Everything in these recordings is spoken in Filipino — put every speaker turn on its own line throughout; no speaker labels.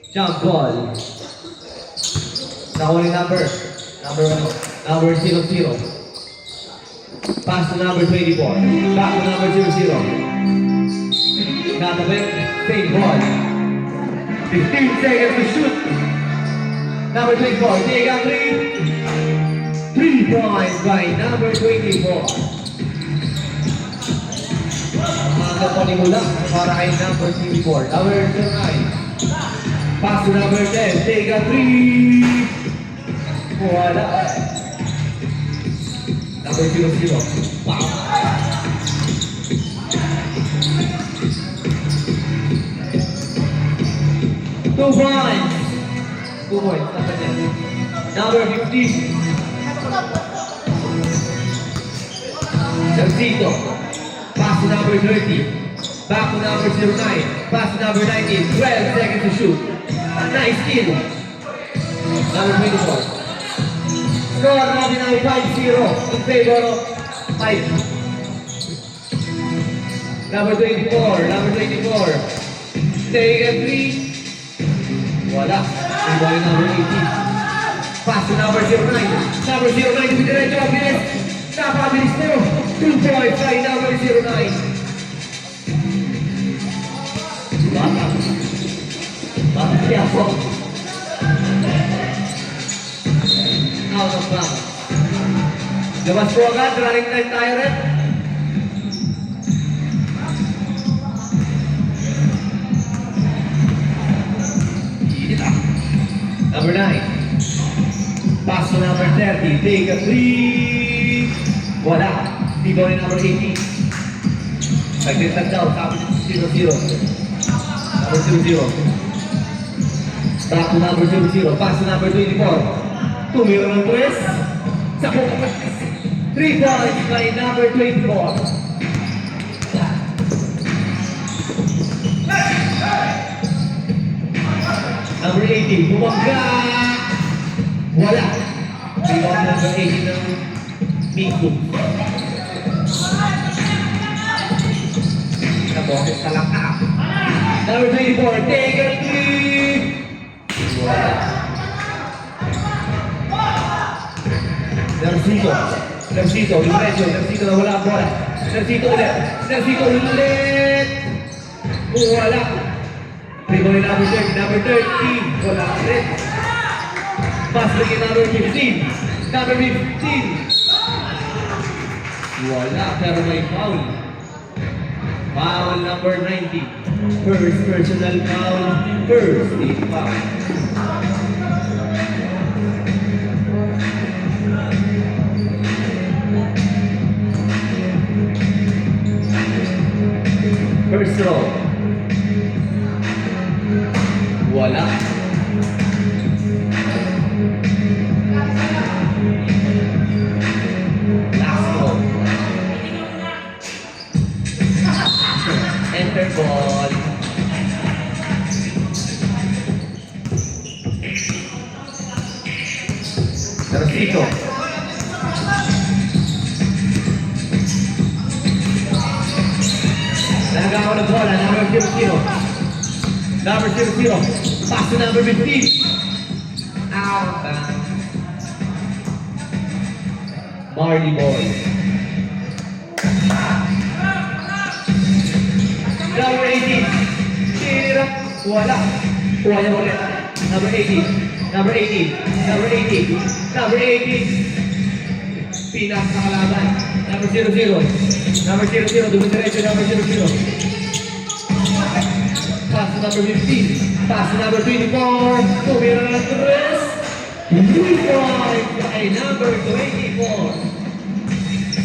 Jump ball. Nahuli number 00. Pass to number 24. Back to number 00. Got the fake ball. 15 seconds to shoot. Number 24. Take a 3 points by number 24. Ang panimula para kay number 24. Number 9. Pass to number 10. Take a 3. Wala. Number 00. Wow. Two points. Number 15. Jancito. Pass to number 30. Back to number 09. Pass to number 19. 12 seconds to shoot. Nice kill. Number 24. Score natin ay 5-0 in favor of 5. Number 24. Take a 3. Wala. Ibalik number 18. Pass to number 09. Number 09 with diretso ang bilis. Napabilis nyo. 2 points by number 09. Bata siya po. Out of bounds. Labas po agad. Running time tayo rin. Number 9. Pass to number 30. Take a 3. Wala. Dito rin number 18. Nag-detect out. Sabi nito 0-0. Number 0-0. Back to number 00. Pass to number 24. Tumira ng press. Sa bukas. 3 points by number 24. Number 18. Bumangga. Wala. Rebound number 18 ng Miko. Sa boses sa laka. Number 24. Take a 3. Narcito, diretso, Narcito na wala ang bola. Narcito ulit. Wala. Rebound number 30, wala ulit. Pass lagi number 15. Number 15. Wala, pero may foul. Foul number 90. First personal foul, first team foul. First row. Wala. Last row. Enter ball. Narcito. Nagawa ng bola, number 00. Number 00. Pass to number 15. Out. Marley boy. Number 18. Tira. Wala. Wala ulit. Number 18. Number 18. Pinas na kalaban. Number 00. Number 00. Dumidiretso number 00. Pass to number 15. Pass to number 24. Tumira ng 3. 3 points by number 24.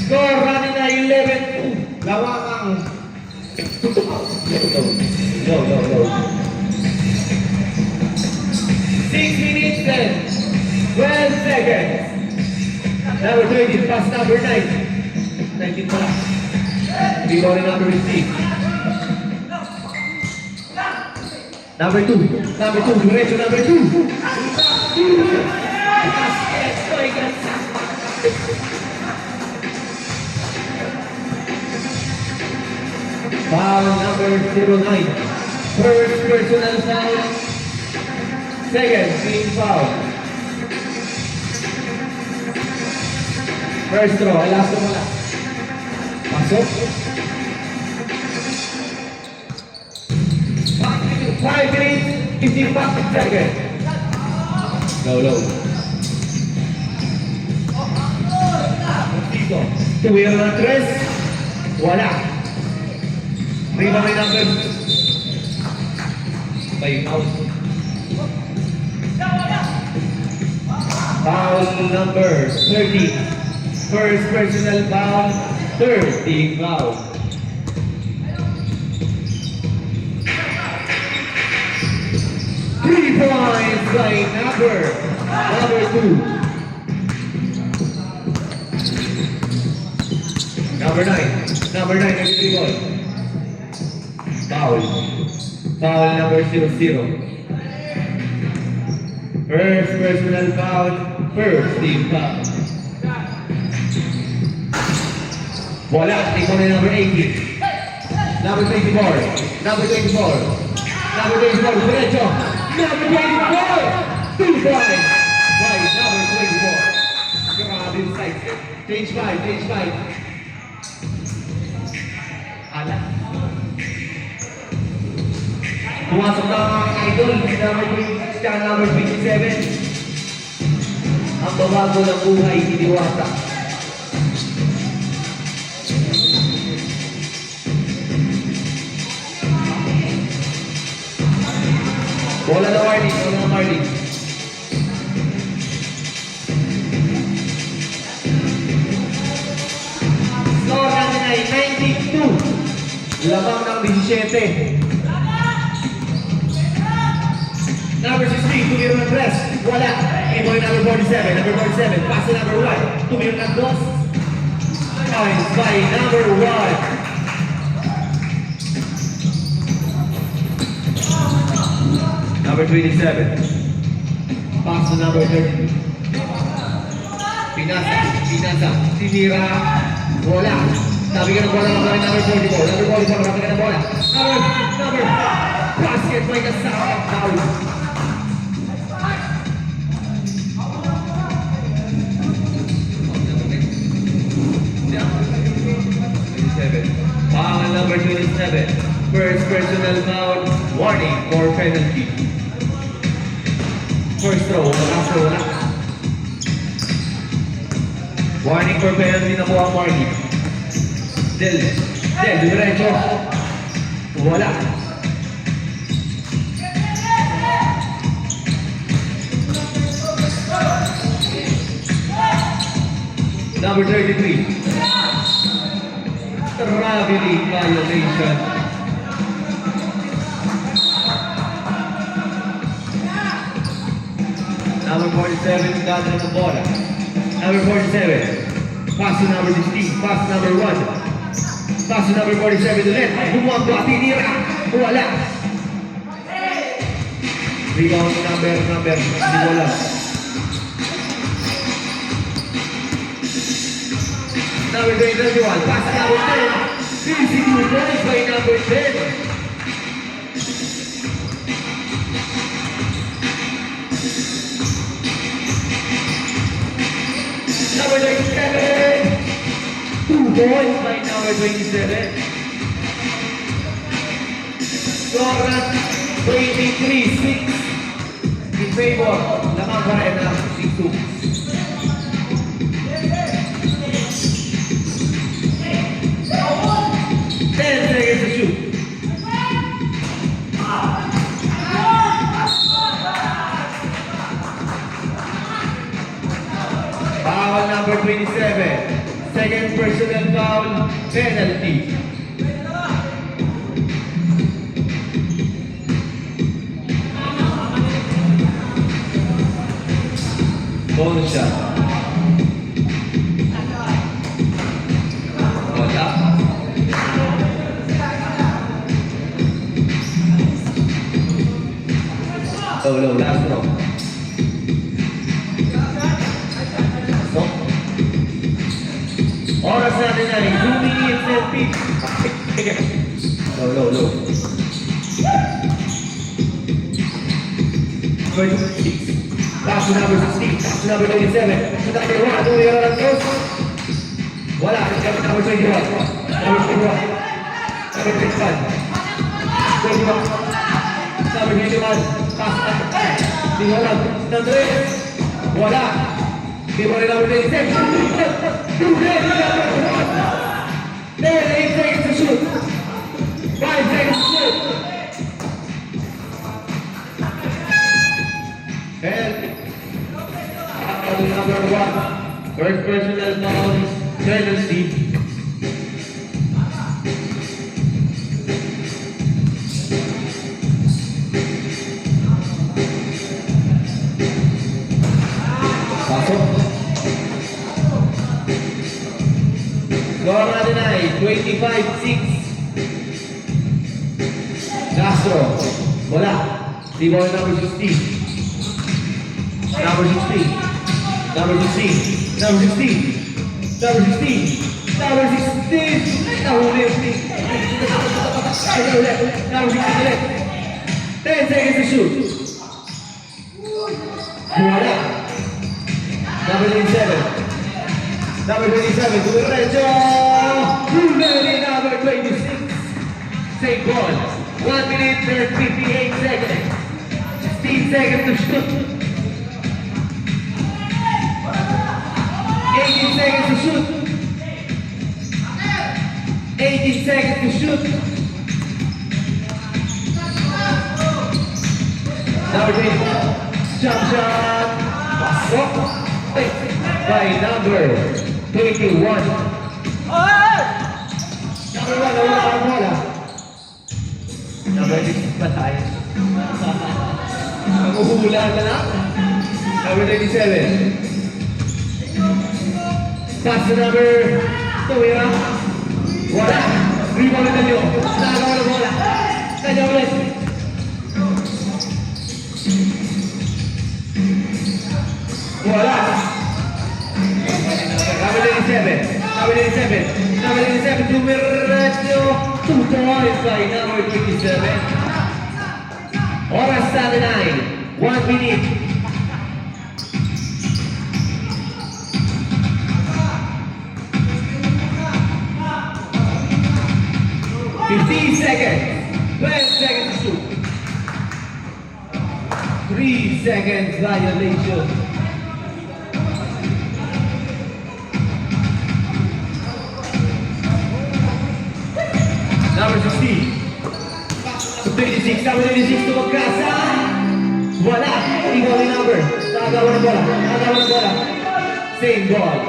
Score running na 11-2. Lawakang. Go. 6 minutes then. 12 seconds. Number 20, pass number 9. 19 pala. Ball number 15. Number 2. Diretso number 2. Foul number 09. First personal foul. Second team foul. First throw, last throw mula. Pasok. 5 minutes, 55 seconds. Low. Dito. Tuwira ng 3. Wala. Rebound may number. By out. Foul number 30. First personal foul, third team foul. Three points by number 2. Number 9, 33 ball. Foul number 00. First personal foul, first team foul. Wala, ikaw na number 18. Number 24. Diretso. Number 24. 2 points by number 24. Grabe yung size. Change 5. Ala. Pumasok na mga idol. Number 27. Ang babago ng buhay, iniwasa. Wala na warning. Score natin ay 92. Lamang ng 17. Number 16, tumiro ng press. Wala. Imoy number 47. Pass to number 1. Tumiro ng dos. Points by number 1. Number 27. Pass to number 32. Pinasa. Tinira. Wala. Sabi ka ng bola ng number 44. Number 44, sabi ka ng bola. Number. Basket by Kasama. Foul. Foul number 27. First personal foul. Warning for penalty. First throw, last throw na. Warning for penalty na po ang warning. Diretso. Wala. Number 33. Traveling violation. Number 47, got on the bola. Number 47, pass to number 16, pass to number 1. Pass to number 47 to left. Bumanggo, tinira. Wala. Rebound number, wala. Number 31, pass to number 10. 52 points by number 10. Number 27. 2 points by number 27. Score 23-6 in favor. Lamang pa rin ang 6-2. 10 seconds to shoot. Foul number 27. Second personal foul, penalty. Bonus shot. Wala. feet. Low. 26. Pass to number 16. Pass to number 27. Sa number 1. Ano yung lang dos? Wala. Number 21. Number 21. Number 21. 21. Number 21. Pass up. Di wala. Andres. Wala. Di wala number 27. 8 seconds to shoot. 5 seconds to shoot. And number 1. First personal foul. Tendency. Pasok. Score natin ay 25-6. Castro. Wala. Di ball number 16. Number 16. Number 16. Number 16. Number 16. Number 16. Nahuli. Number 16 ulit. 10 seconds to shoot. Wala. Number 27. Number 27, Durecho! Ready, number 26. Same ball. 1 minute, 58 seconds. 16 seconds to shoot. 18 seconds to shoot. 18 seconds to shoot. Number 3. Jump shot. Pasok. By number 21. Number 1, nawala ang bola. Number 6 pa tayo. Nanguhula na lang. Number 27. Pass to number 2. Wala. Rebound na nyo. Nagawa na bola. Kanya ulit. Wala. Number 27. Number 27. Number 27. Dumiretso. 2 points by number 27. Oras sa 9. 1 minute. 15 seconds. 12 seconds to shoot. 3 seconds violation. Number 16. 26. Number 26 to magkasa. Wala. Ikaw yung number. Nakagawa ng bola. Nakagawa ng bola. Same ball.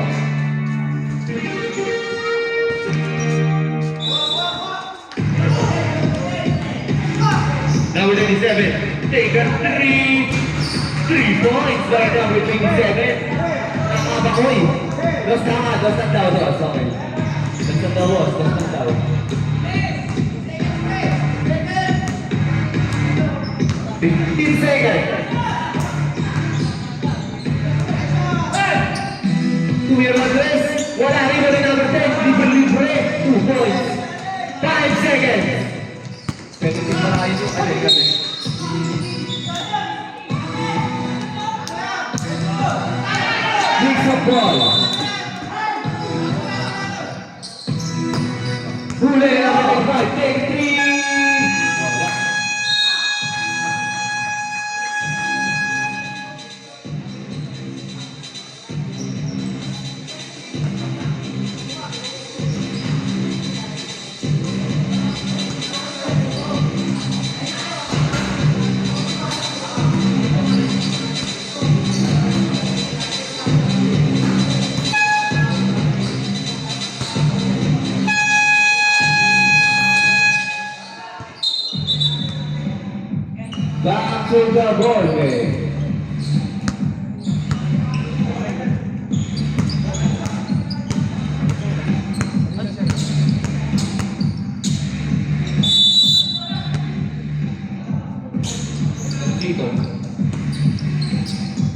Number 27. Take a 3. 3 points by number 27. Nakabakoy. Dos daw. Okay. Dos daw, boss. Dos daw. 15 seconds. Tumira Andres. Wala rin rin number 10. Libre. 2 points. 5 seconds. Pwede din para ito. Kasi. Mix up ball. Huli number 5. Take 3. Back to the ball game. Dito.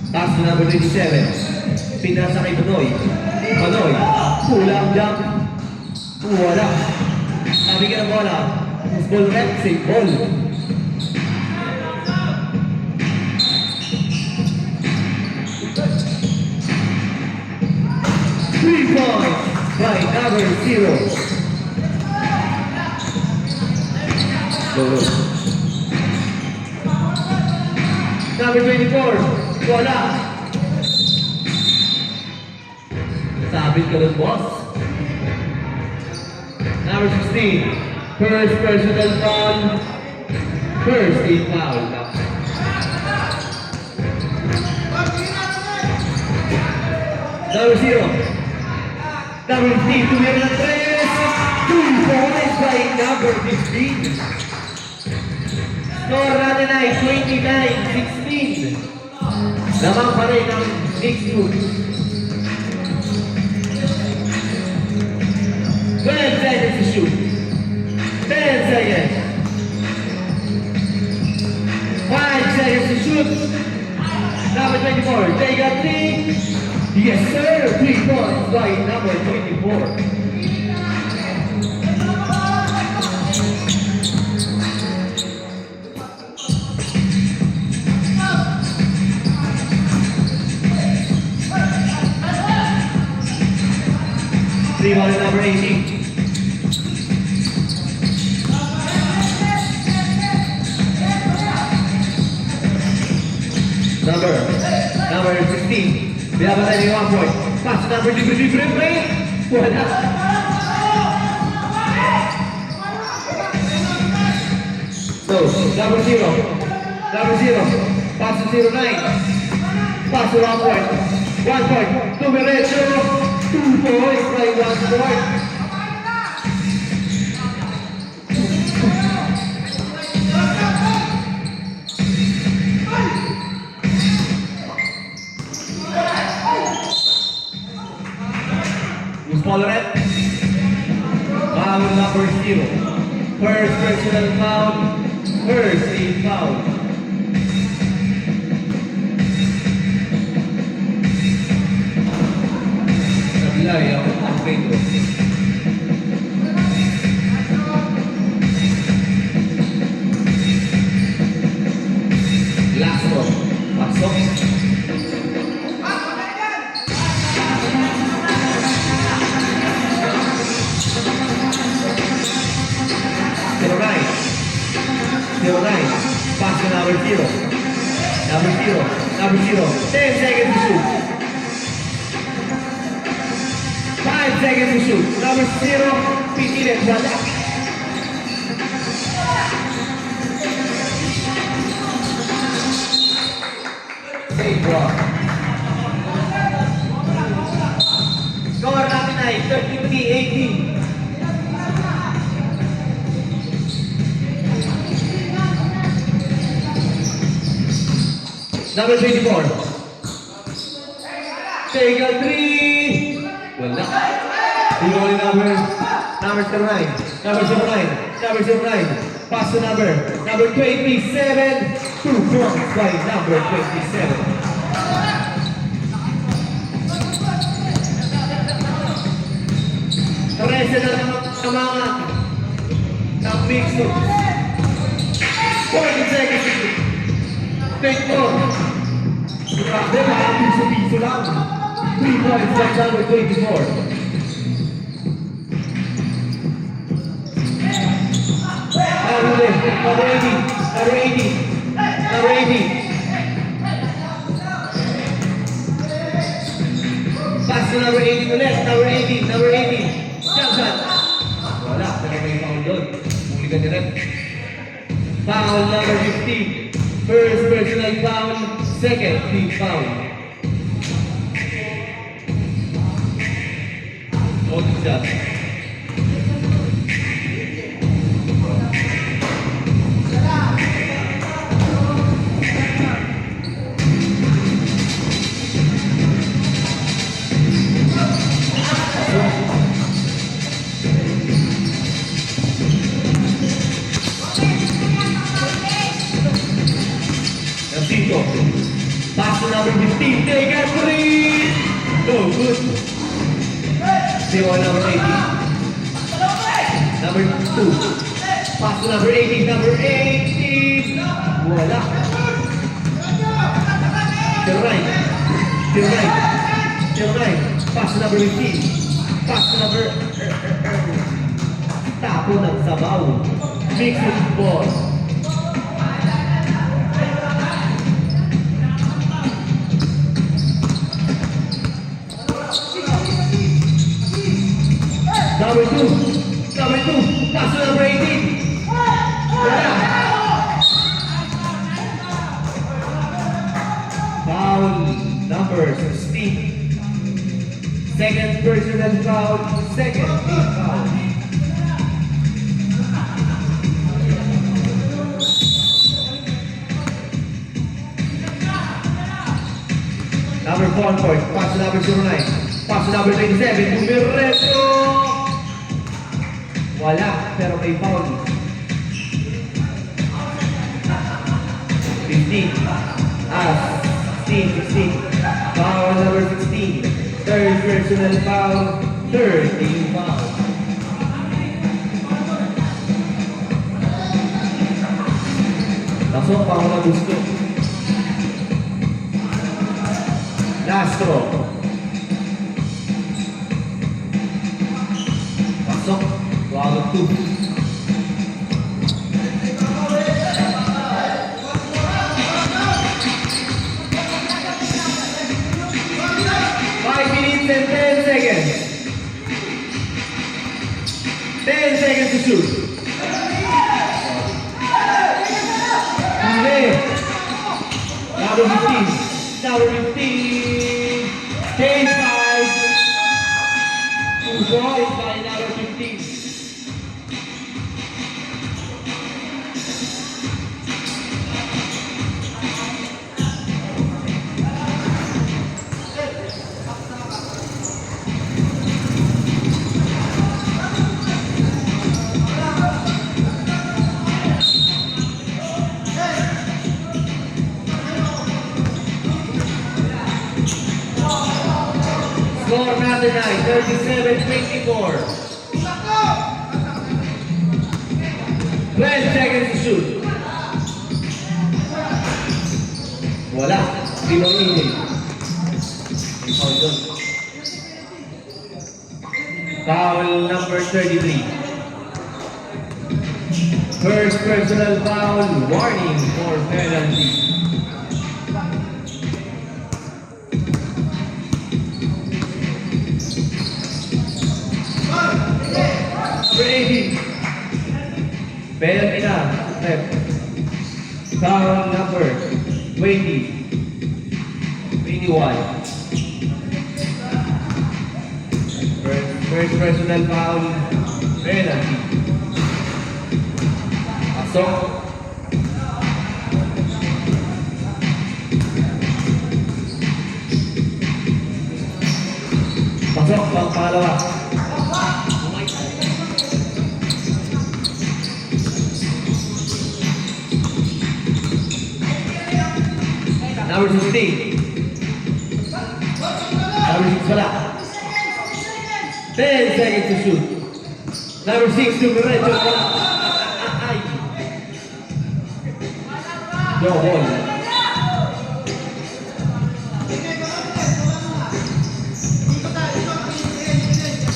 Pass to number 27. Pinasa kay Manoy. Manoy. Pull-up jump. Wala. Sabi ka ng bola. Miss ball rep, save ball. Three points by number 0. Number 24. Wala. Sabit ka doon, boss. Number 16. First personal foul. First team foul. Number 0. Number 15. Tumira ng 3. 2 points by number 15. Score natin ay 29-16. Lamang pa rin ang Knicks Boots. 12 seconds to shoot. 10 seconds. 5 seconds to shoot. Number 24, take a 3. Yes sir, 3 points by number 24. Rebound number 18. Number 16. Binabatay niyo 1 point. Pass number 3. Wala. So, number 0. Pass to 09. Pass to 1 point. 1 point. Tumiretso. 2 points by 1 point. Who's tolerant? Foul number 0. First personal foul. First team foul. Sabi ang Pedro. Last one. Pasok. Pass to number 0. Number 0. 10 seconds to shoot. 5 seconds to shoot. Number 0. Pinilit. Wala. Safe block. Score natin ay 33-18. Number 24. Take a 3. Wala. Tingnan number 09. Number 09. Pass to number 27. 2 points by number 27. Teresa na mga ng mix. 40 seconds. Take 4. Grabe, piso-piso lang. 3 points by number 24. Number 80. Pass to number 80 ulit. Number 80. Jump shot. Wala, talaga yung foul doon. Muli ka direct. Foul number 15. First personal foul. Second team foul. One shot. Pass to number 15, take a 3! No good. 0 number 18. Number 2. Pass to number 18. Number 18. Wala. To the right. To the right. To the right. Pass to number 15. Pass to number... Tapo ng sabaw. Mixed ball. Number 2. Number 2. Pass to number 18. Wala. Foul number 16. Second personal foul. Second team foul. Number 4 point. Pass to number 09. Pass to number 27. Dumiretso. Wala, pero may foul. 15. 16. Foul number 16. Third personal foul. Third team foul. Pasok pa ako na gusto. Lastro. Pasok. Wag 2. 5 minutes and 10 seconds. 10 seconds to shoot. Hindi. Number 15. Number 15. Change 5. 2 points by number 15. Score another night, 37-24. 12 seconds to shoot. Wala. Di ba ini? Foul number 33. First personal foul, warning for penalty. Ready. Penalty na. Foul number 21. First personal foul, penalty. Pasok. Pasok pang pangalawa. Number 16. Number 6 wala. 10 seconds to shoot. Number 6, Dumiretso wala. Ay. No ball.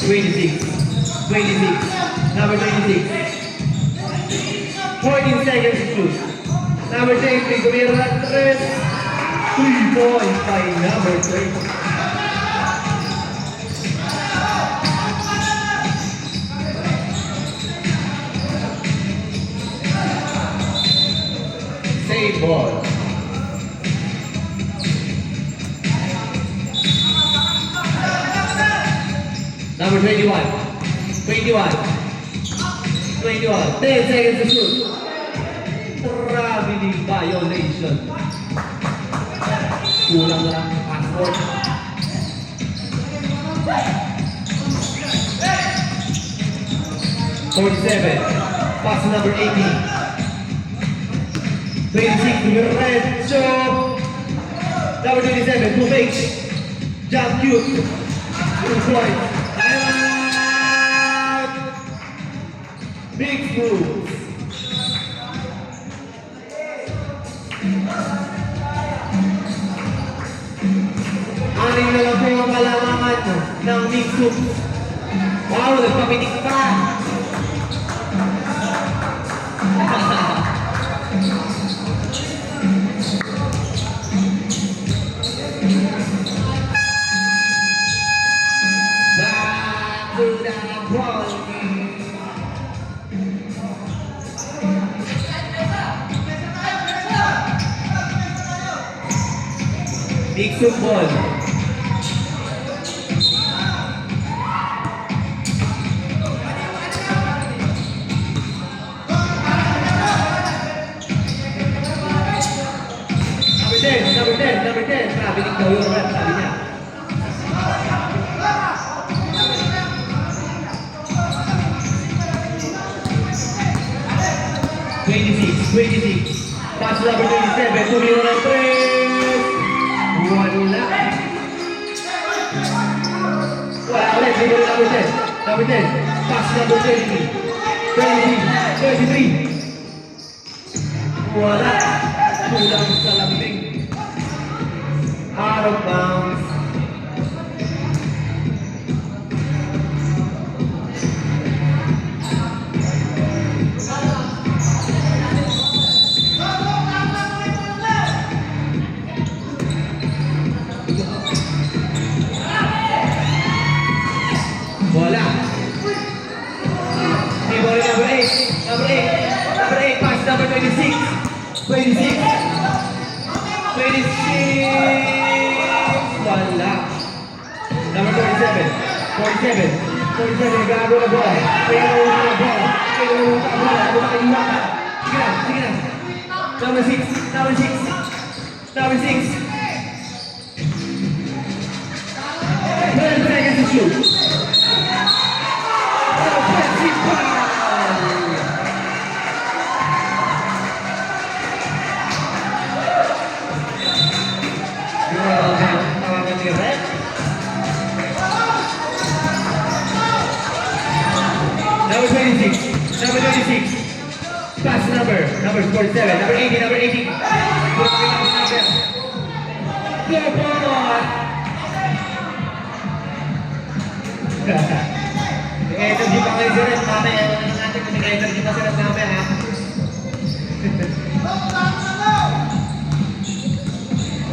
26. Number 26. 14 seconds to shoot. Number 10, Dumiretso. 3 points by number 3. Save ball. Number 21. 10 seconds to shoot. Gravity violation. Kulang na lang passport. 47. Pass number 18. 26, Dumiretso. Number 27, two fakes. Jump cute. 2 points. Out. Big moves. Aning na lang po ang kalamangan ng big moves. Wow, nagpapitik pa. Back to the quality. Big football. Number 10. Sabi ni Kawyo Rat, sabi niya. Pass to number 27. Tumira ng 3. Wala. Wala ulit. Number 10. Number 10. Pass to number 23. 23. Wala. Kulang sa lambing. Out of bounds. Wala. Number 8. Number 8. Pass number 26. 26. Wala. Number 47. 47. Gago na bola. Pero na bola. Sige na. Number 6. 12 seconds to shoot. Offensive foul. Tawagan ni Red. Number 26. Pass number 47. Number 80. Go forward. Nag-energy pa kayo si Red. Mamaya na natin kung nag-energy pa si Red namin, ha?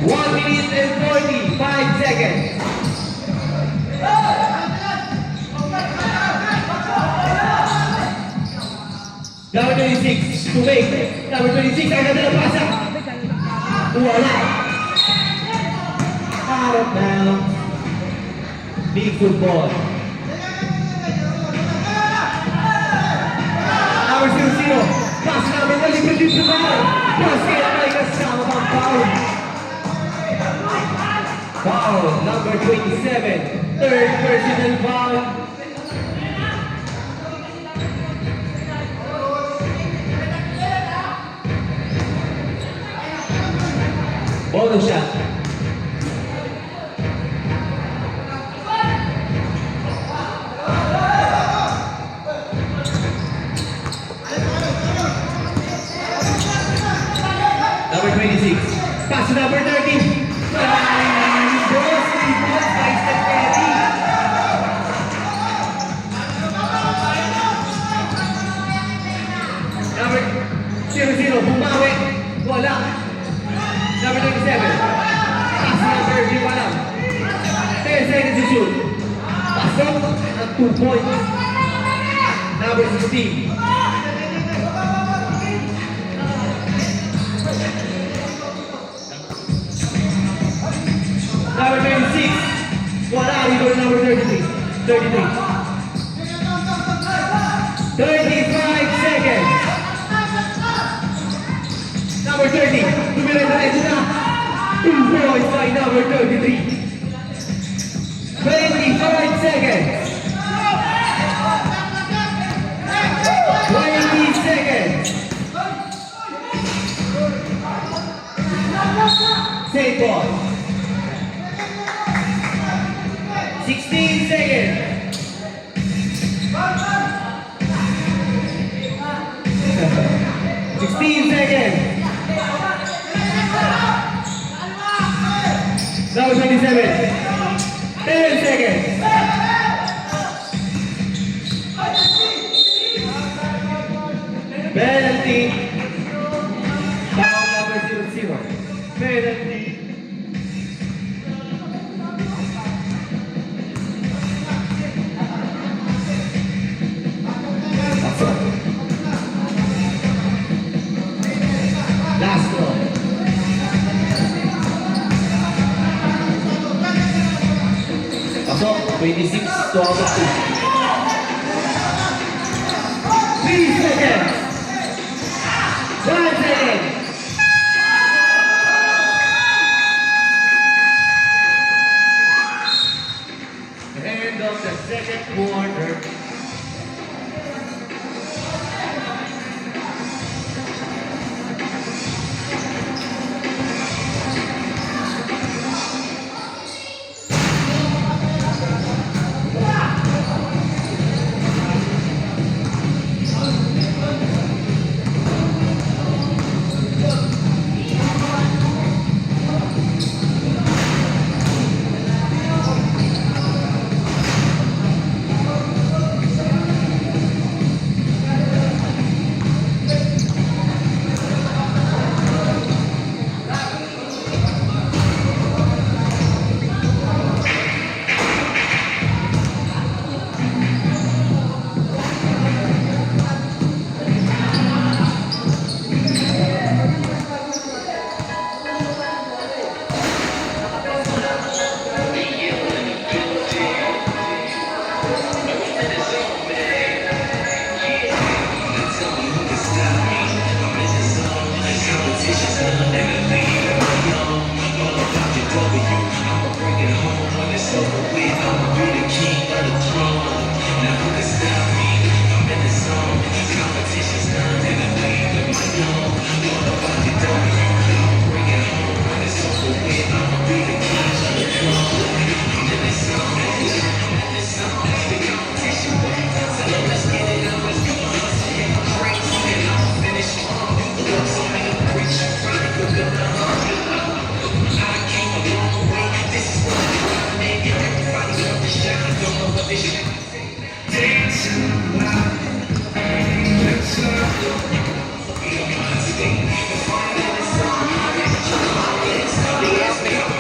1 minute and 45 seconds. Number 26, to make. Number 26, agad na pasa. Wala. Out of bounds. Big football. Number 00, pass number 1, introduce the foul. Basket ay kasama pang foul. Foul, number 27, third personal foul. Bonus shot. Number 26, pass to number 30. Number 00, bumawi. Wala. Number 27, pass number 10 seconds to shoot. Pasok at 2 points. Number 16. Number 26. Wala. We go to number 33. 35 seconds. Number 30. Tumira na ito na. 2 points by number 33. 25 seconds. 20 seconds. Same ball. 16 seconds. seconds. Number 27. 10 seconds. Penalty. Foul number 00. Penalty. Last one. Pasok, 26 to out of 2. 3 seconds. 1 second. End of the second quarter.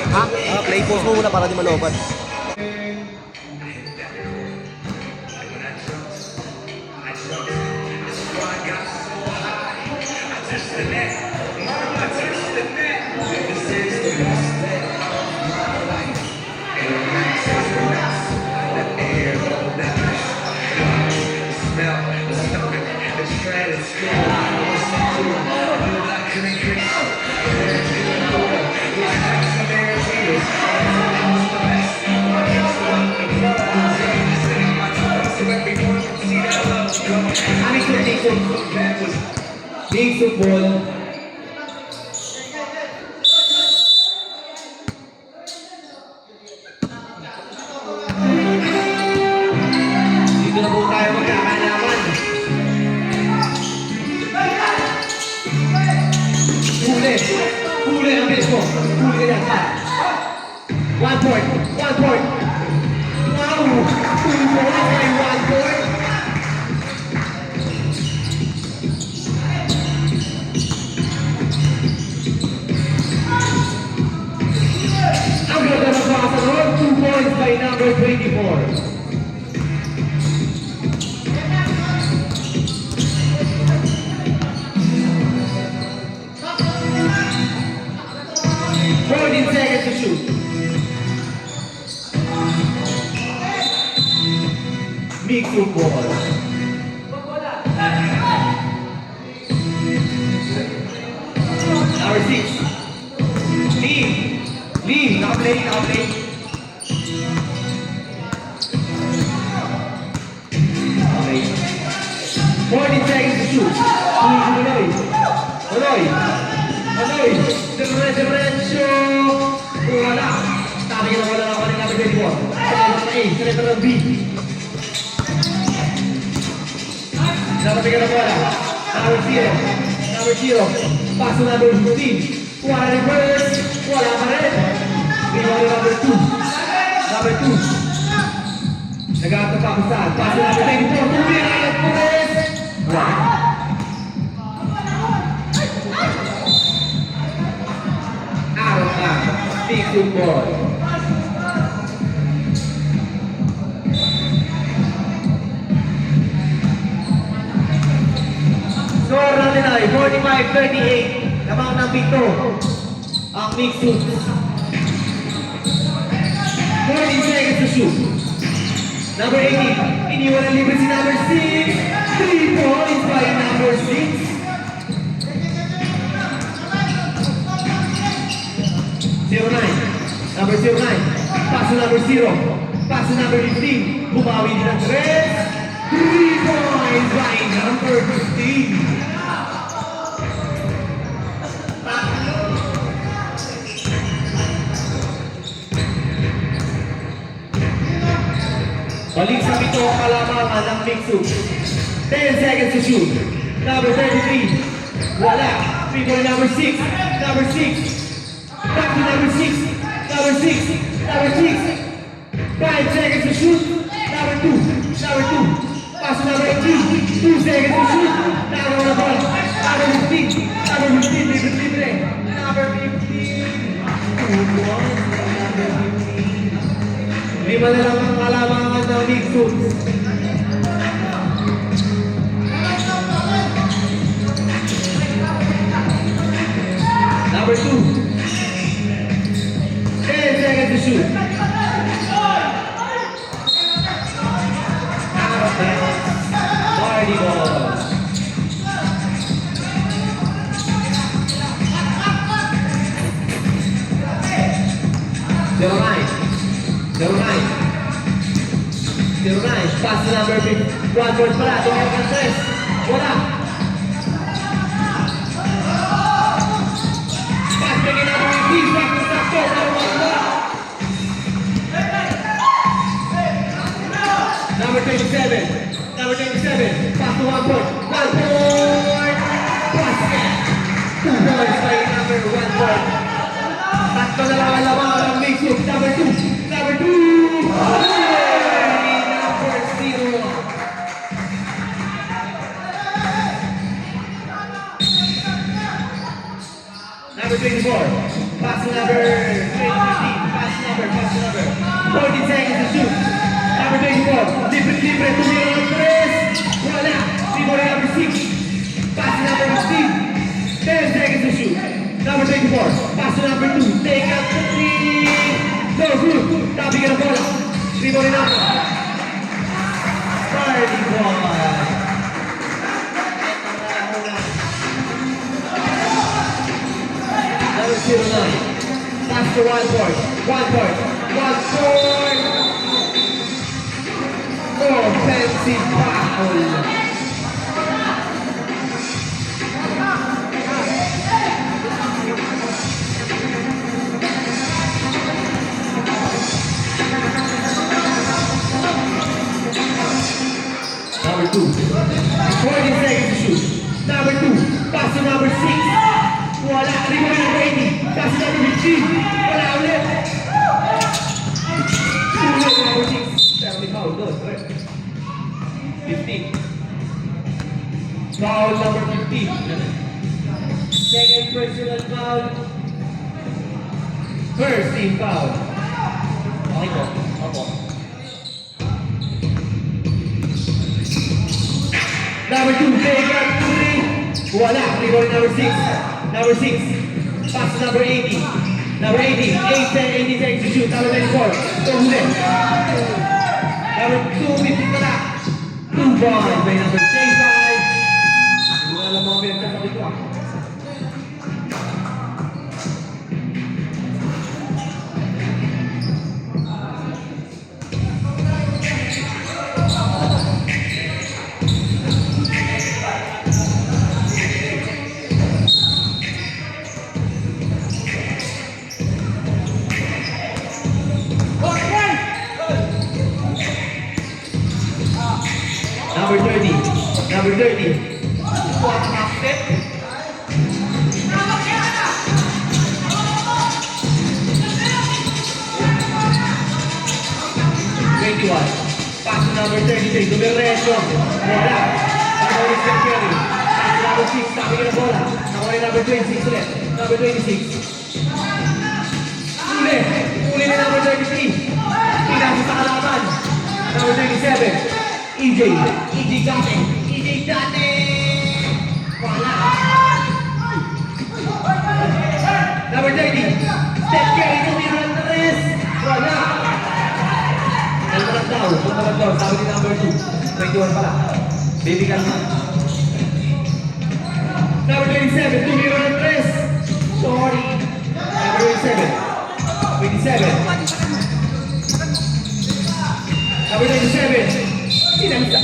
Ha? Play pause mo muna para di malobat.
Big football. Dito na po tayo magkakalaman. Huli ang base mo. Huli ka yan. 1 point. 1 point. Wow! 2 points by 1 point. Ang ganda ng pasa doon. 2 points by number 24. Seconds to shoot. Big football. Number 6. Lee. Naka-play. Okay. 40 seconds to shoot. Manoy. Diretso. Wala. Sabi ka na wala ako ng number 24. Senator ng B. Dapat ka na wala. Number 0. Number number 0. Pass to number 15. Wala reverse. Wala pa rin. Rebound number 2. Number 2. Nag-aatap pa saan. Pass to number 24. Tubig at Perez. Wala. Out na. Big football. Score natin ay 45-38. Lamang ng pito. Ang mixed suits. 14 seconds to shoot. Number 18. Iniwan ang libre si number 6. 3 points by number 6. 09. Number 09. Pass to number 0. Pass to number 15. Bumawi din ang 3. 3 points by number 15. Balik sa pito ang kalamangan ng Mixu. 10 seconds to shoot. Number 33. Wala. People number 6. Number 6. Back to number 6. Number 6. Number 6. 5 seconds to shoot. Number 2. Number 2. Pass to number 18. 2 seconds to shoot. Number 1 ball. Number 15. Number 15. Libre. Number 15. 2 points. Number 15. Lima na lang ang kalamangan ng Mixu. Number 2. 10 seconds to shoot. Out of bounds. Party ball. Zero 9. Pass to number 1 point pala. Tumira ka 3. Wala. Pass bigay number 15. Back to Sakto. Number 27. Number 27. Pass to 1 point. 1 point. Basket. 2 points by number 1 point. Tatlo na lang ang lamang ng Mixu. Number 2. Number 2. Number 0. Number 24. Pass to number 15. Pass number. 40 seconds to shoot. Number 24. Libre. Tumira ng 3. Wala. Rebound number 6. Pass to number 15. 10 seconds to shoot. Number 24. Pass to number 2. Take out the 3. No good. Tabi ka na bola. Rebound number. Party ball. Number 09. Pass to 1 point. Offensive foul. Number 2. 40 seconds to shoot. Number 2. Pass to number 6. Wala. Rebound number 80. Pass to number 15. Wala ulit. Number 6. Pero may foul doon. 15. Foul number 15. Second personal foul. First team foul. Okay po. Opo. Number 2, take out 3. Wala. Rebound number 6. Number 6. Pass to number 80. Number 80. 80 seconds to shoot. Number 24. Tuhuli. Number 2, 15 pala. 2 points by number 35. Hindi ko alam mga pinagsasabi ko dito. Number 30. Number 30. number 33, dumiretso. Bola. Number is Steph Curry. Pass to number 6, tabi ka ng bola. Nakuha ni number 26 ulit. Number 26. Uli ni number 33. Pinasa sa kalaban. Number 37. EJ Gate. EJ Gate. Wala. Number 30. Steph Curry, tumira ng tres. Wala. Punta daw. Sabi ni number 2. 21 pala. Baby ka naman. Number 27. Tumira ng tres. Sorry. Number 27. 27. Number 27. Sinamsa.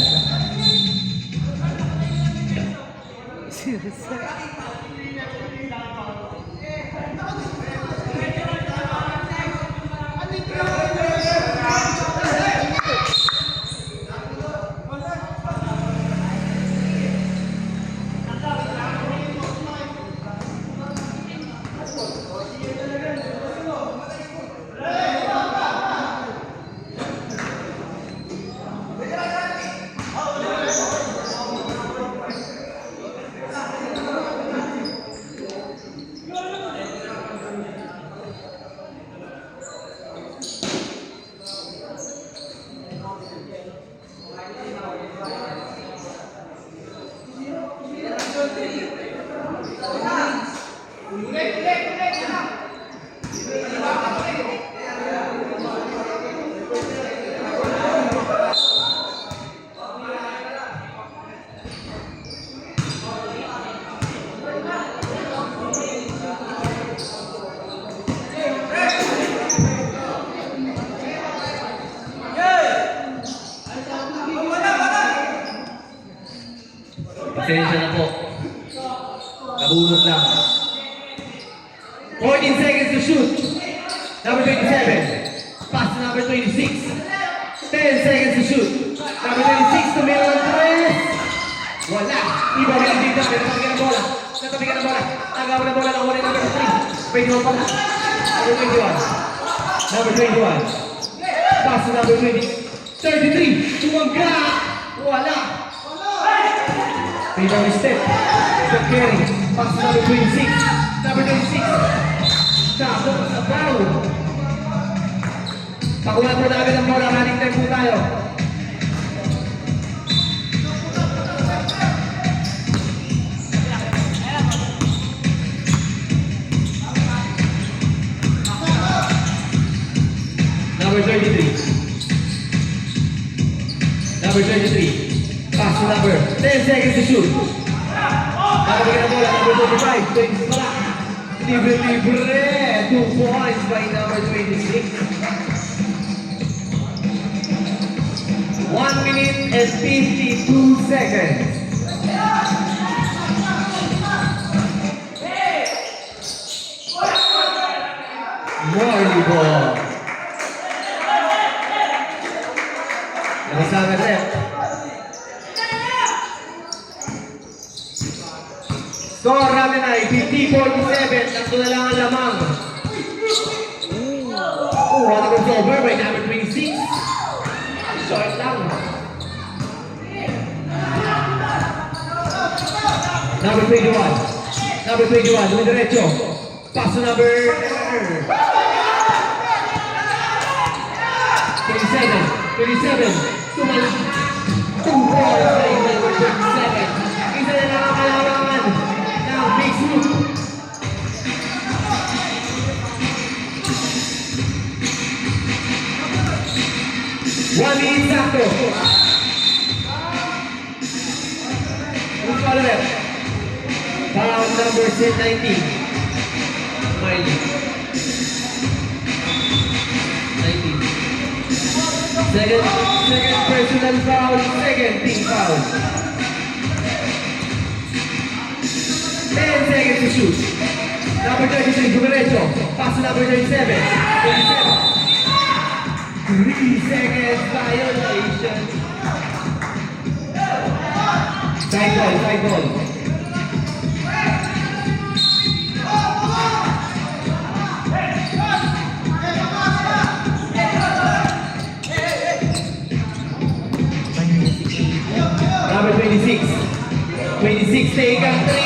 Pasensya na po. Nabunot lang. 14 seconds to shoot. Number 27. Pass to number 26. 10 seconds to shoot. Number 26 to middle of tres. Wala. Iba rin dito. Natabi ka ng bola. Tagawa ng bola. Nakuha ni number 3. 21 pala. Number 21. Number 21. Pass to number 20. 33. Tumangga. Wala. Rebound step. Steph Curry. Pass to number 26. Number 26. Tapos sa foul. Pakuha po namin ang bola. Running time po tayo. Number 33. Number 23. Pass to number 10 seconds to shoot. Nakabigyan ng bola, number 25. 20 pala. Libre. 2 points by number 26. 1 minute and 52 seconds. Volleyball. Nakasama rin. Score namin ay 50-47. Tatlo na lang ang lamang. One goes over by number 26. Short lang. Number 21. Number 21. Dumidiretso. Pass to number 27. 27. Tumala. 2 points by number 27. Isa na lang ang kalamangan. Big swoop. 1 minute sakto. Who's foul rep? Foul number 19. Miley. 19. Second personal foul. Second team foul. 10 seconds to shoot. Number 33, Dumiretso. Pass to number 37. 3 seconds violation. Side ball. 26, take a 3.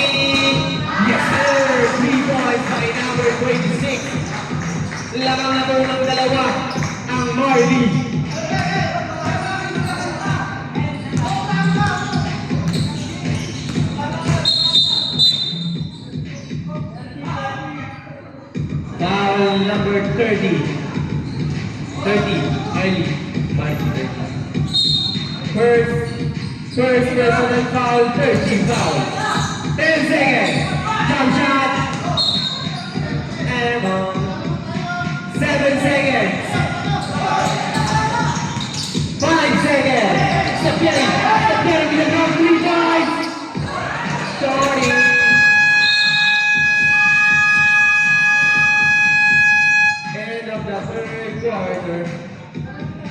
Yes sir! 3 points by number 26. Lamang na po ng dalawa ang Marley. Foul number 30. 30, early. First personal foul, 30 foul. 10 seconds. Jump shot. And 7 seconds. 5 seconds. Step getting the count 3 times. Starting. End of the third quarter.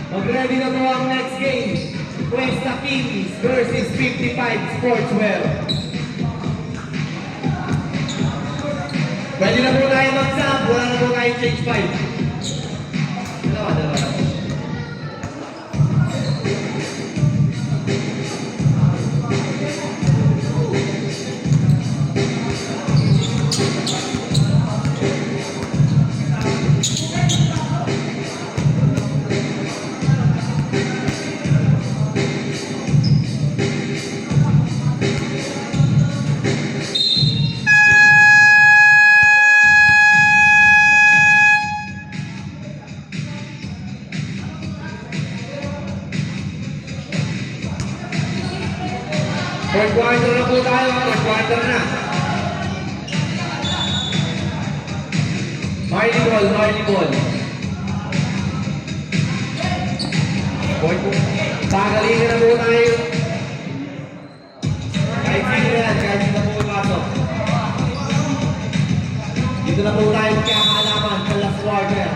Mag-ready na po ang next game. Cuesta Kings versus 55 Sportswear. Pwede na po tayo mag-sub. Wala na po tayo change 5. Dalawa. Third quarter na po tayo, third quarter na. Marley ball. Pagalingan na po tayo. Kahit sino po pasok. Dito na po tayo magkakalaman sa last quarter.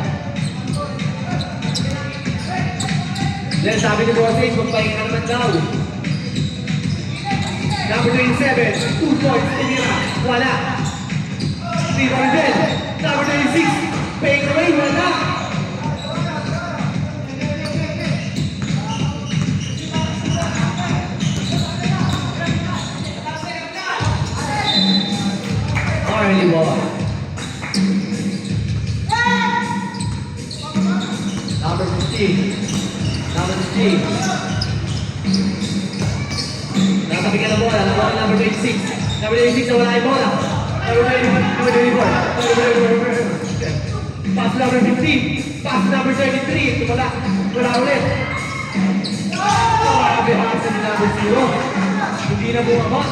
Then sabi ni Bossage, magpahinga ka naman daw. Number 27, 2 points, Emira, wala. 3 points din. Number 26, paying away, wala. Marley ball. Number 15. Nakabigyan ng bola, number 26. Number 26 na wala yung bola. Number 24. Pass number 15. Pass number 33. Wala ulit. Grabe hasa ni number 0. Hindi na bumaba.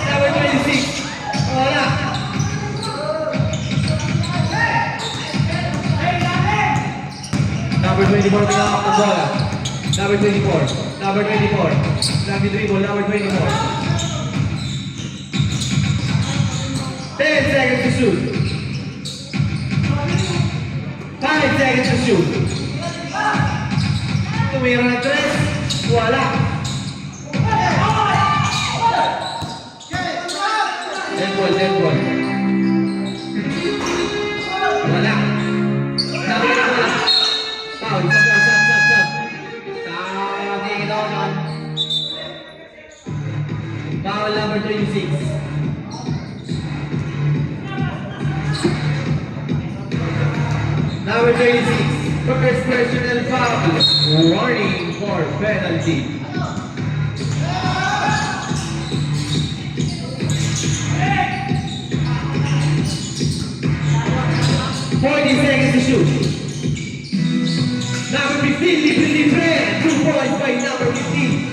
Number 26. Wala. Number 24 pinakak ng bola. Number 24. Grabe dribble, number 24. 10 seconds to shoot. 5 seconds to shoot. Tumira ng 3. Wala. Dead ball. Wala. Sabi na wala. Foul. Foul number 26. Number 26. First personal foul. Warning for penalty. Seconds to shoot. Number 15, libre. 2 points by number 15.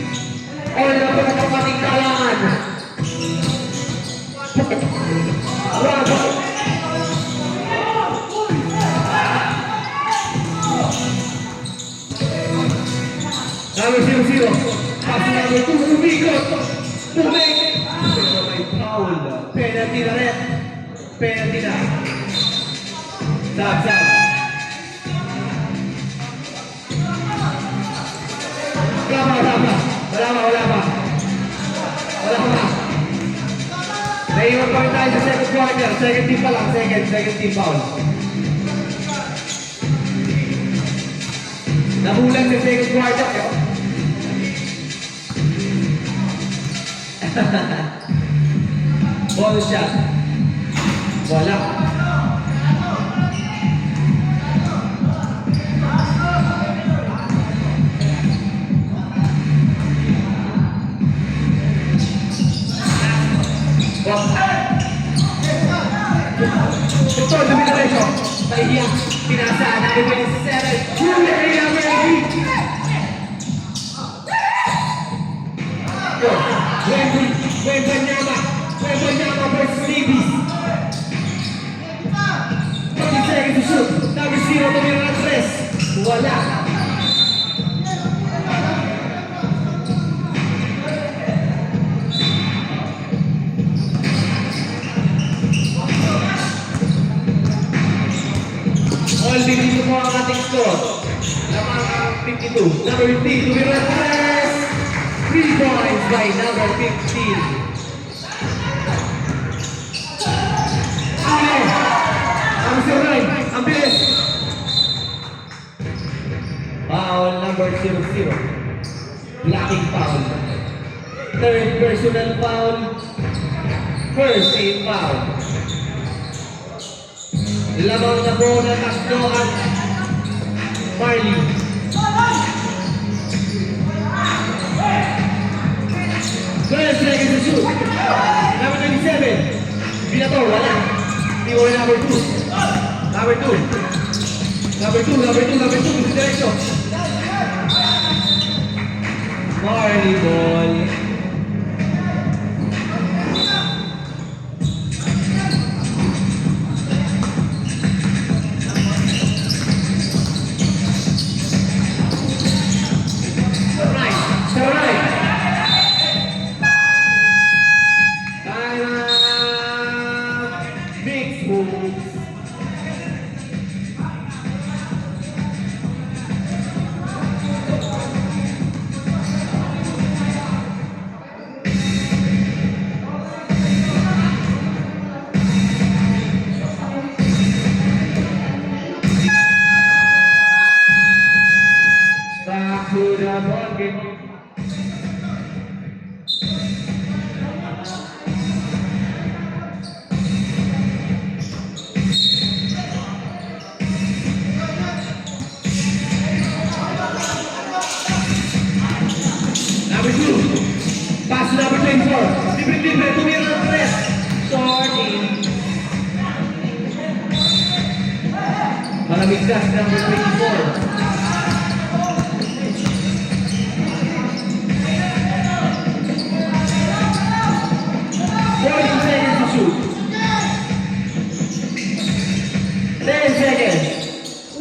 All na po ang ating kalangan. Number 0-0. Pass number 2, umikot. Tumig. Pero may foul. Penalty na rin. Penalty na. Sab. Wala pa. Naiwan pa rin tayo sa second quarter. Second team pa lang. Second team foul. Nabulang sa second quarter. Ball shot. Wala. Doktor, dumidiretso. Pahiya. Pinasaan natin 27. Julie Ameri. Wembanyama versus Davies. 30 seconds to shoot. Number 0, tumira ng 3. Wala. All dito po ang ating score. Lamang ang 52. Number 15, tumira ng 3. 3 points by number 15. Number 09, ang bilis. Foul number 00. Blocking foul. Third personal foul. First team foul. Lamang na po na tatlo ang Marley. 12 seconds to shoot. Number 27. Binator, wala. Di mo number 2. Number 2. Diretso. Marley ball. Back to the ball game. Number 2. Pass to number 24. Libre, tumira ng 3. Sorting. Malamig gas number 24.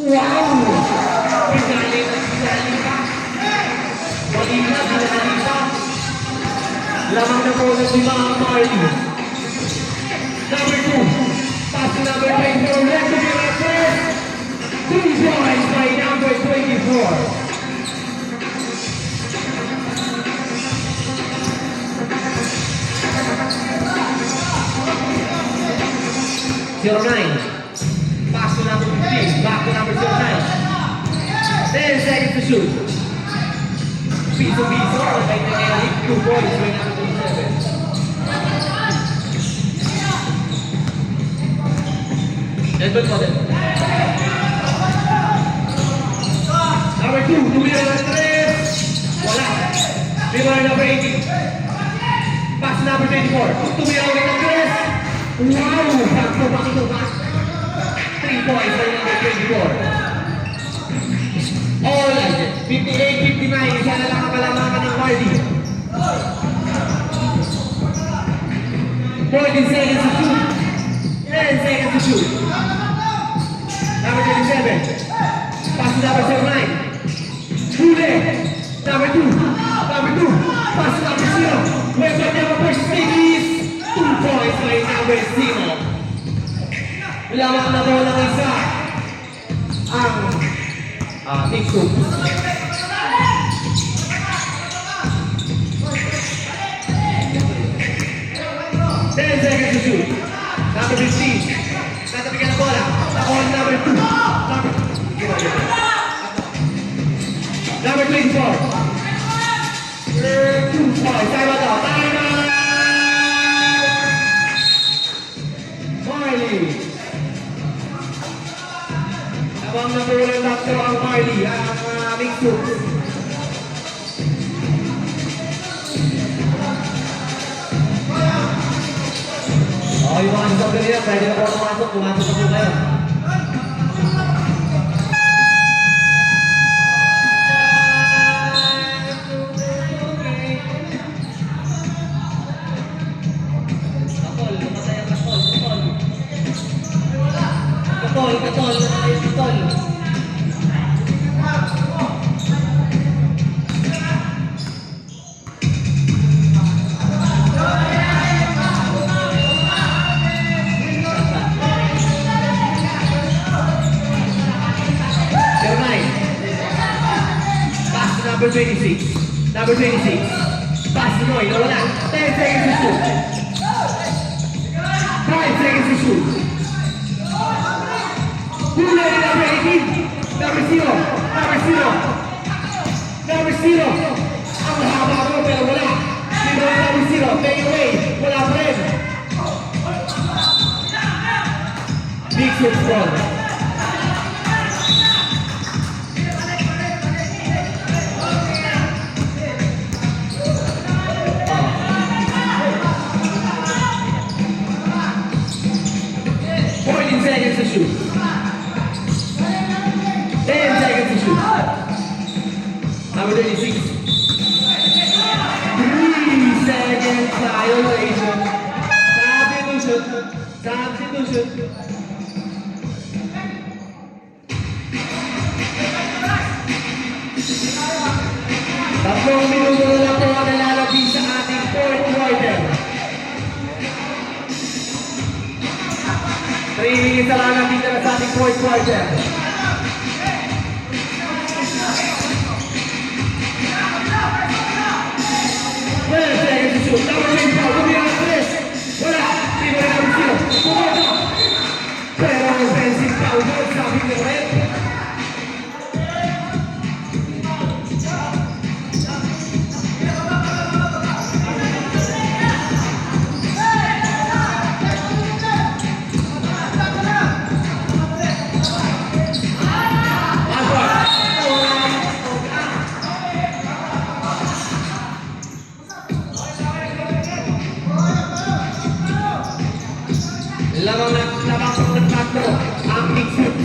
Wow! Pinali pa. Malina pa. Lamang na po na si mga Marley. Number 2. Pass to number 24. Left to be right first. 2 points by number 24. Zero 9. Pass to number 15. Back to number 09. 10 seconds to shoot. Piso. Right na kaya hit 2 points by number 27. Let's go din. Number 2. Tumira ng 3. Wala. Tumira number 18. Pass to number 24. Tumira ulit ng 3. Wow! Sakto pa ito ba? 3 points by number 24. All 58-59. Isa na lang ang kalamakan ng Marley. 14 seconds to shoot. 10 seconds to shoot. Number 27. Pass to number 09. Huli. Number 2. Pass to number 0. Weapon number first Davies. 2 points by number 0. Lamang na bola ng isa ang Mixed Hoops. 10 seconds to shoot. Number 15. Natabigan ang bola. Nakuha number 2. Number 24. 2 points. Time out. yung mga sasok kanina, pwede na po pumasok na po kayo. Katol. Number 26. Number 26. Pass to Noy. Nawala. 10 seconds to shoot. 5 seconds to shoot. Huli ni number 18. Number 0. Number 0. Ang haba ko pero wala. Sino ang number 0? Take away. Wala pa rin. Big shoot front. Seconds to shoot. 10 seconds to shoot. Number 26. 3 seconds violation. Substitution. Tatlong minuto na lang po ang nalalagay sa ating fourth quarter. 3 minutes na lang ang titira sa ating fourth quarter. Well, seconds to shoot. Number 24, kumira ng 3. Wala. Sino rin ang 0. Pumunta. Pero offensive foul doon. Sabi ko rin. Lamang pang tatlo ang big shoot.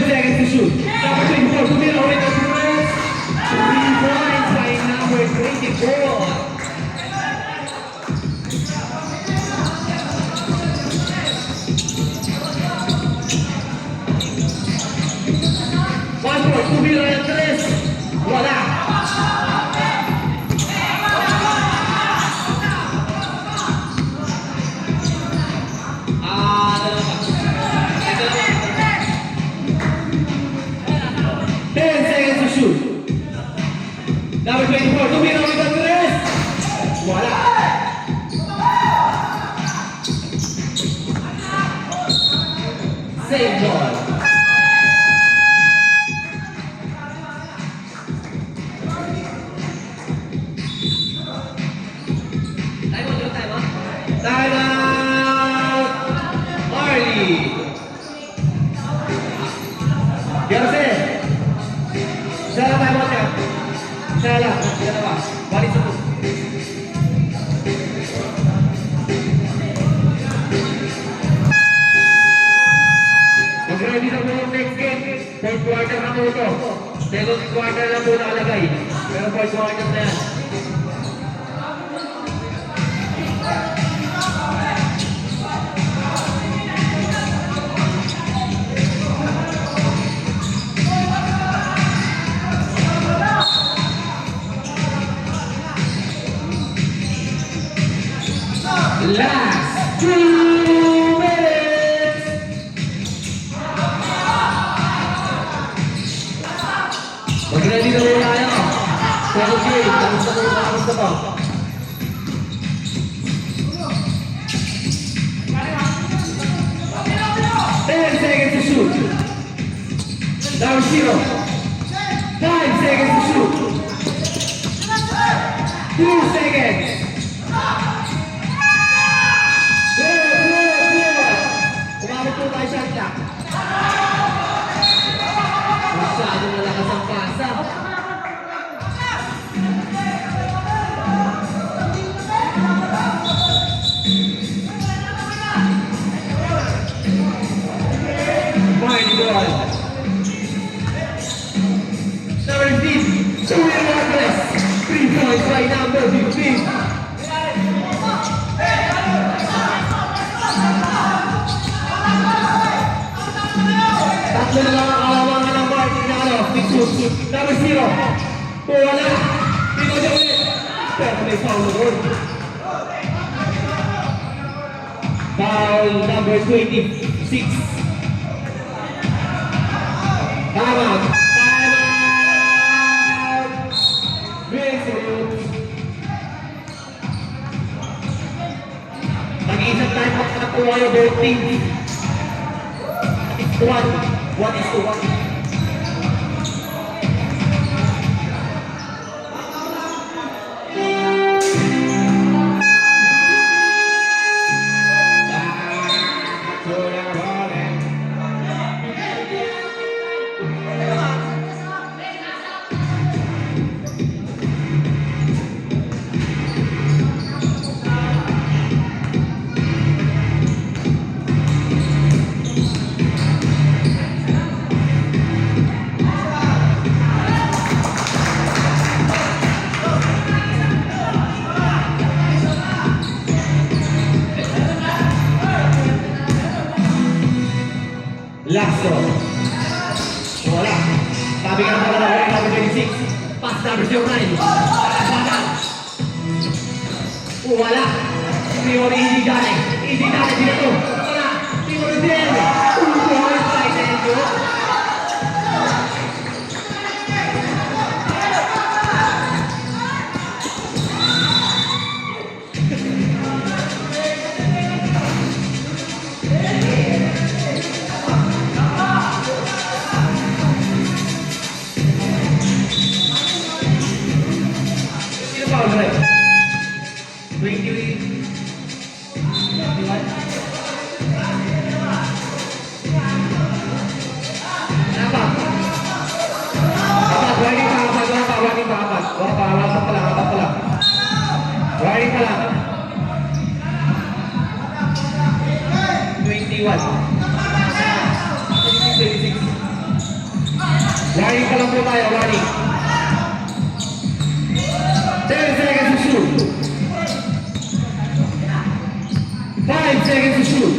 Seconds to shoot. Number 24, tumira ulit ang first. 3 points by number 24. Tumira ng 3. Wala. Dalawa. 10 seconds to shoot. Number 24, tumira ulit ang 3. Wala. Save ball. Time out! Marley! Gerse! Sana time out yan. Sana lang. Dalawa. Balik sa puso. Mag-ready na po yung next game. Fourth quarter na po ito. Second quarter na po nakalagay. Pero fourth quarter na yan. Last 2 minutes. Mag-ready na muna tayo. Second game. Kamusta po? 10 seconds to shoot. Number 0. 5 seconds to shoot. 2 seconds. Umabot po tayo shot clock. Masyadong malakas ang pass. by number 15. Tatlo na lang ang kalamangan ng Martin na ano, Nixus. Number 0. Wala. Pinod niya ulit. Pero may foul na doon. Foul number 26. Time out. Time out. Whistle. Nag-iisang time out na po kayo both teams. One is to one. Lasso. Wala. Sabi ka naman na number 26. Pass number 09. Wala. Priori hindi dali. Hindi dali dito. Wala. Priori din. Wala. Side end. Right. 20. Warning pa lang po tayo, warning. 10 seconds to shoot. 5 seconds to shoot.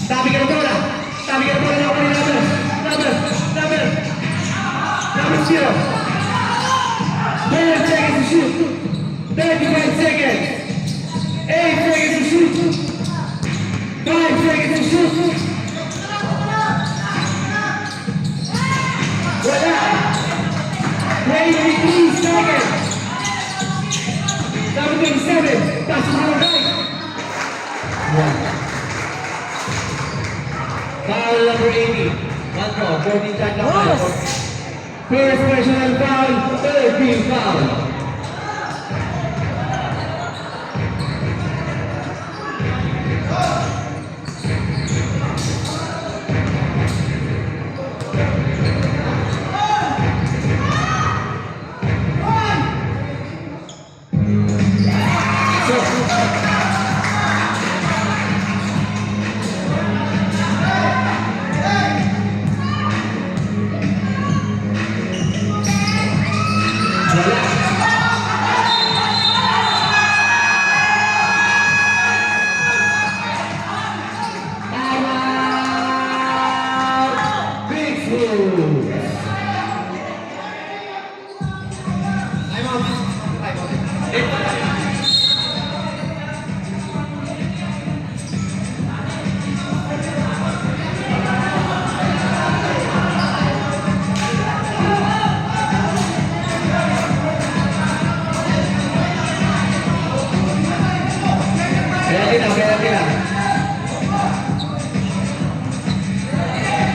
Tabi ka na bola. Tabi ka na bola. Number 0. 4 seconds to shoot. 35 seconds. 8 seconds to shoot. 5 seconds to shoot. Wala. 23 seconds. Number 27. Passes to the right. Foul number 80. One more. 14 times up. First personal foul. 13 foul.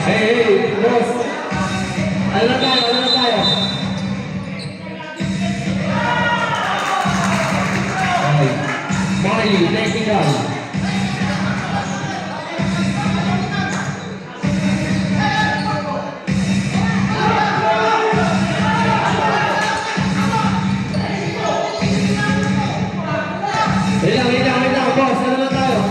Hey, boss. Ano na tayo? Okay. Marley, technical. Wait lang, boss. Ano na tayo?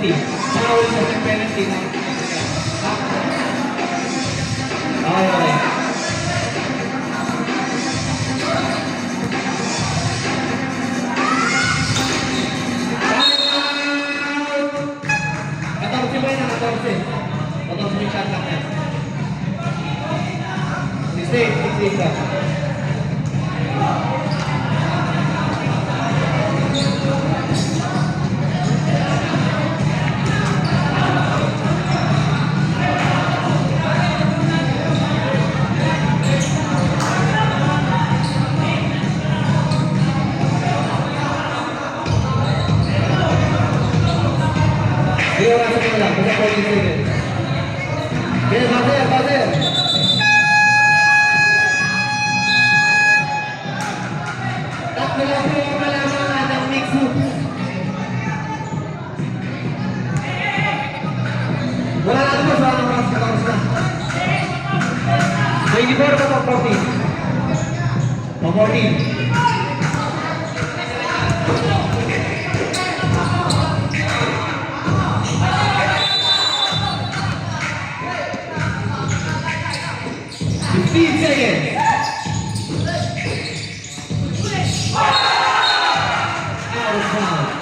penalty. Foul mo sa penalty. Okay, okay. Timeout! 14 ba yun? 14. 14 yung shot clock niya. 16 ka. Sige, wala sa lang. Basta 40 seconds. Okay, buzzer, buzzer. Tatlo lang po yung malaman ng mix hoops. Wala natin po sa mga oras na. 24 pa po, 14. O 14. Seconds. Out of bounds.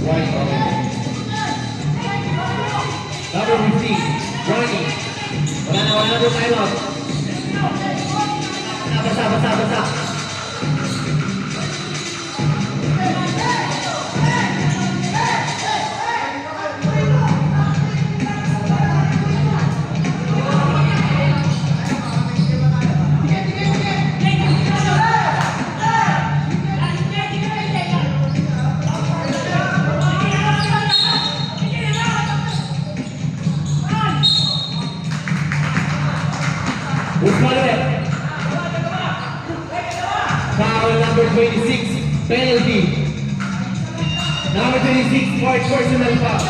Right ball. Number 15, Ronnie. Wala na po timeout. Basa. Foul number 26, penalty. Number 26, fourth personal foul.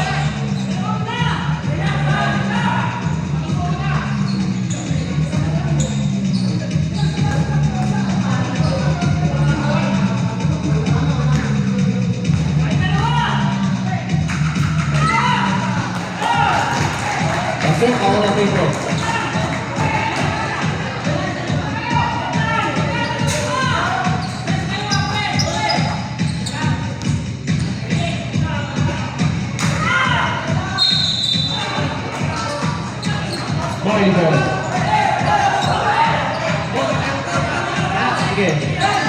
Pasok ako na ito. Volleyball. Sige.